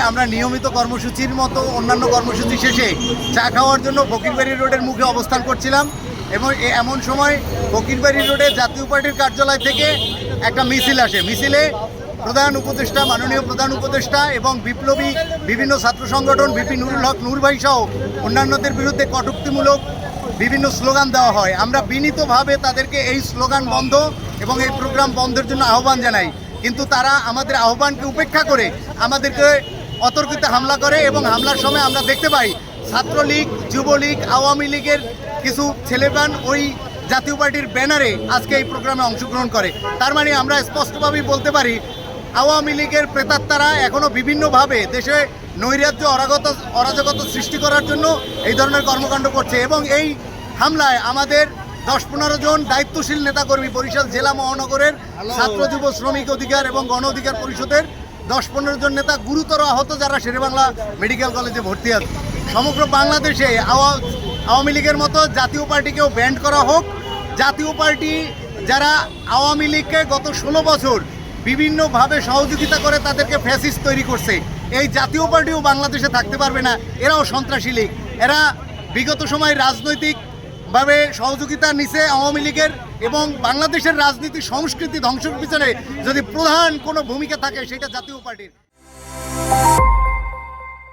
আমরা নিয়মিত কর্মসূচির মতো অন্যান্য কর্মসূচি শেষে চা খাওয়ার জন্য ফকিরবাড়ি রোডের মুখে অবস্থান করছিলাম এবং এমন সময় ফকিরবাড়ি রোডে জাতীয় পার্টির কার্যালয় থেকে একটা মিছিল আসে। মিছিলে প্রধান উপদেষ্টা, মাননীয় প্রধান উপদেষ্টা এবং বিপ্লবী বিভিন্ন ছাত্র সংগঠন বিপি নুরুল হক নূর ভাই সহ অন্যান্যদের বিরুদ্ধে কটূক্তিমূলক বিভিন্ন স্লোগান দেওয়া হয়। আমরা বিনীতভাবে তাদেরকে এই স্লোগান বন্ধ এবং এই প্রোগ্রাম বন্ধের জন্য আহ্বান জানাই, কিন্তু তারা আমাদের আহ্বানকে উপেক্ষা করে আমাদেরকে অতর্কিত হামলা করে এবং হামলার সময় আমরা দেখতে পাই ছাত্রলীগ, যুবলীগ, আওয়ামী লীগের কিছু ছেলেপান ওই জাতীয় পার্টির ব্যানারে আজকে এই প্রোগ্রামে অংশগ্রহণ করে। তার মানে আমরা স্পষ্টভাবেই বলতে পারি আওয়ামী লীগের প্রেতাত্মারা এখনও বিভিন্নভাবে দেশে নৈরাজ্য অরাজকতা সৃষ্টি করার জন্য এই ধরনের কর্মকাণ্ড করছে এবং এই হামলায় আমাদের 10-15 জন দায়িত্বশীল নেতাকর্মী বরিশাল জেলা মহানগরের ছাত্র যুব শ্রমিক অধিকার এবং গণ অধিকার পরিষদের 10-15 জন নেতা গুরুতর আহত, যারা শেরেবাংলা মেডিকেল কলেজে ভর্তি আছে। সমগ্র বাংলাদেশে আওয়ামী লীগের মতো জাতীয় পার্টিকেও ব্যান্ড করা হোক। জাতীয় পার্টি যারা আওয়ামী লীগকে গত 16 বছর বিভিন্নভাবে সহযোগিতা করে তাদেরকে ফ্যাসিস্ট তৈরি করছে, এই জাতীয় পার্টিও বাংলাদেশে থাকতে পারবে না। এরাও সন্ত্রাসী লীগ। এরা বিগত সময় রাজনৈতিকভাবে সহযোগিতা নিছে আওয়ামী লীগের এবং বাংলাদেশের রাজনীতি সংস্কৃতি ধ্বংসের পিছনে যদি প্রধান কোনো ভূমিকা থাকে সেটা জাতীয় পার্টির।